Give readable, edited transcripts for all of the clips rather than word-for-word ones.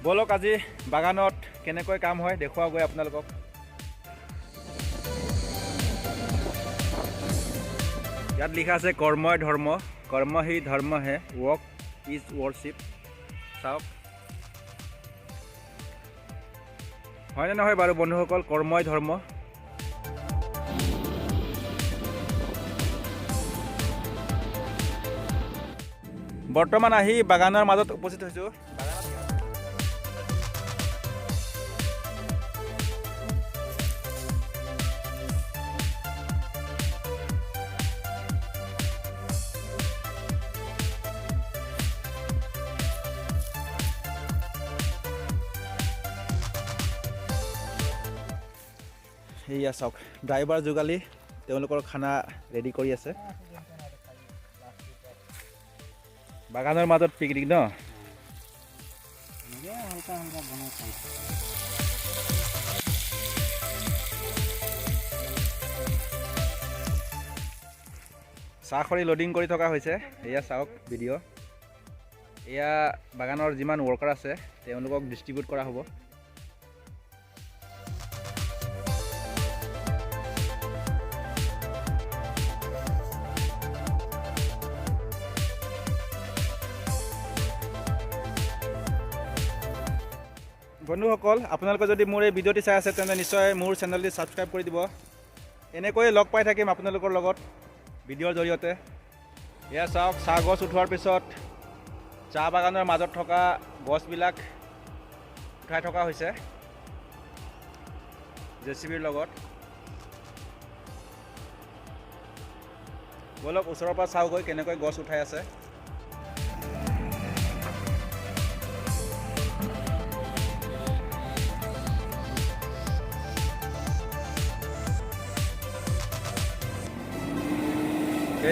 বলক আজি বাগানত কেনেকৈ কাম হয় দেখুৱা গৈ আপোনালোকক। ইয়াত লিখা আছে কৰ্মই ধৰ্ম, কৰ্ম হি ধৰ্ম হে, ৱৰ্ক ইজ ৱৰশ্বিপ। চাওক হয়নে নহয় বাৰু বন্ধুসকল, কৰ্মই ধৰ্ম। বৰ্তমান আহি বাগানৰ মাজত উপস্থিত হৈছোঁ। এয়া চাওক ড্ৰাইভাৰ যোগালী তেওঁলোকৰ খানা ৰেডি কৰি আছে। বাগানৰ মাজত পিকনিক ন। চাহ খৰি লোডিং কৰি থকা হৈছে। এয়া চাওক ভিডিঅ'। এয়া বাগানৰ যিমান ৱৰ্কাৰ আছে তেওঁলোকক ডিষ্ট্ৰিবিউট কৰা হ'ব। বন্ধুসকল আপোনালোকে যদি মোৰ এই ভিডিঅ'টি চাই আছে তেন্তে নিশ্চয় মোৰ চেনেলটি ছাবস্ক্ৰাইব কৰি দিব। এনেকৈয়ে লগ পাই থাকিম আপোনালোকৰ লগত ভিডিঅ'ৰ জৰিয়তে। এয়া চাওক চাহ গছ উঠোৱাৰ পিছত চাহ বাগানৰ মাজত থকা গছবিলাক উঠাই থকা হৈছে JCBৰ লগত। বলক ওচৰৰ পৰা চাওঁগৈ কেনেকৈ গছ উঠাই আছে।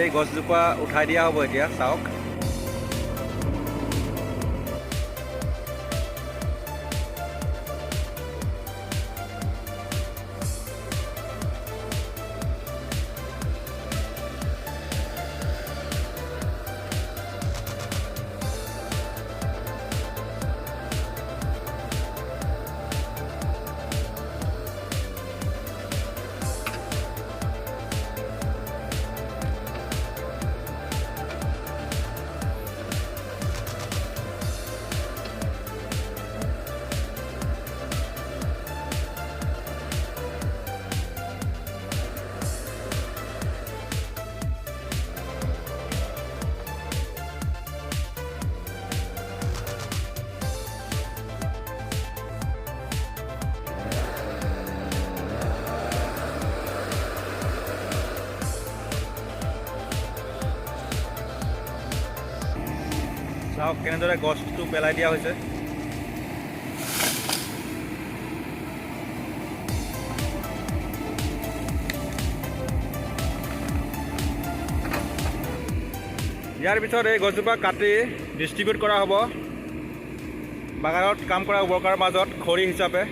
এই গছজোপা উঠাই দিয়া হ'ব এতিয়া চাওক। চাওক কেনেদৰে গছটো পেলাই দিয়া হৈছে। ইয়াৰ পিছত এই গছজোপা কাটি ডিষ্ট্ৰিবিউট কৰা হ'ব বাগানত কাম কৰা ৱৰ্কাৰ মাজত খৰি হিচাপে।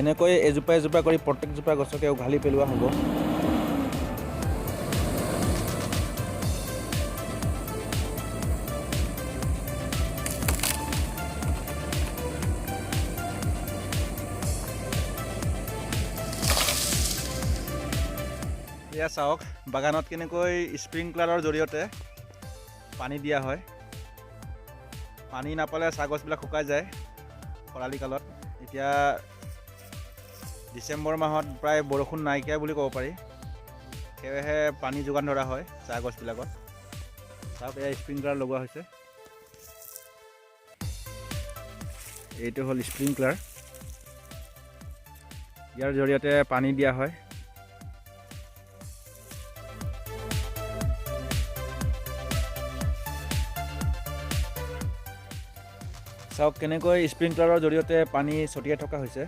এনেকৈ এজোপা এজোপা কৰি প্ৰত্যেকজোপা গছকে উঘালি পেলোৱা হ'ব। এয়া চাওক বাগানত কেনেকৈ স্প্ৰিংকলাৰৰ জৰিয়তে পানী দিয়া হয়। পানী নাপালে চাহ গছবিলাক শুকাই যায় খৰালি কালত। এতিয়া ডিচেম্বৰ মাহত প্ৰায় বৰষুণ নাইকিয়া বুলি ক'ব পাৰি, সেয়েহে পানী যোগান ধৰা হয় চাহ গছবিলাকত। চাওক এয়া স্প্ৰিংকলাৰ লগোৱা হৈছে। এইটো হ'ল স্প্ৰিংকলাৰ, ইয়াৰ জৰিয়তে পানী দিয়া হয়। চাওক কেনেকৈ স্প্ৰিংকলাৰৰ জৰিয়তে পানী ছটিয়াই থকা হৈছে।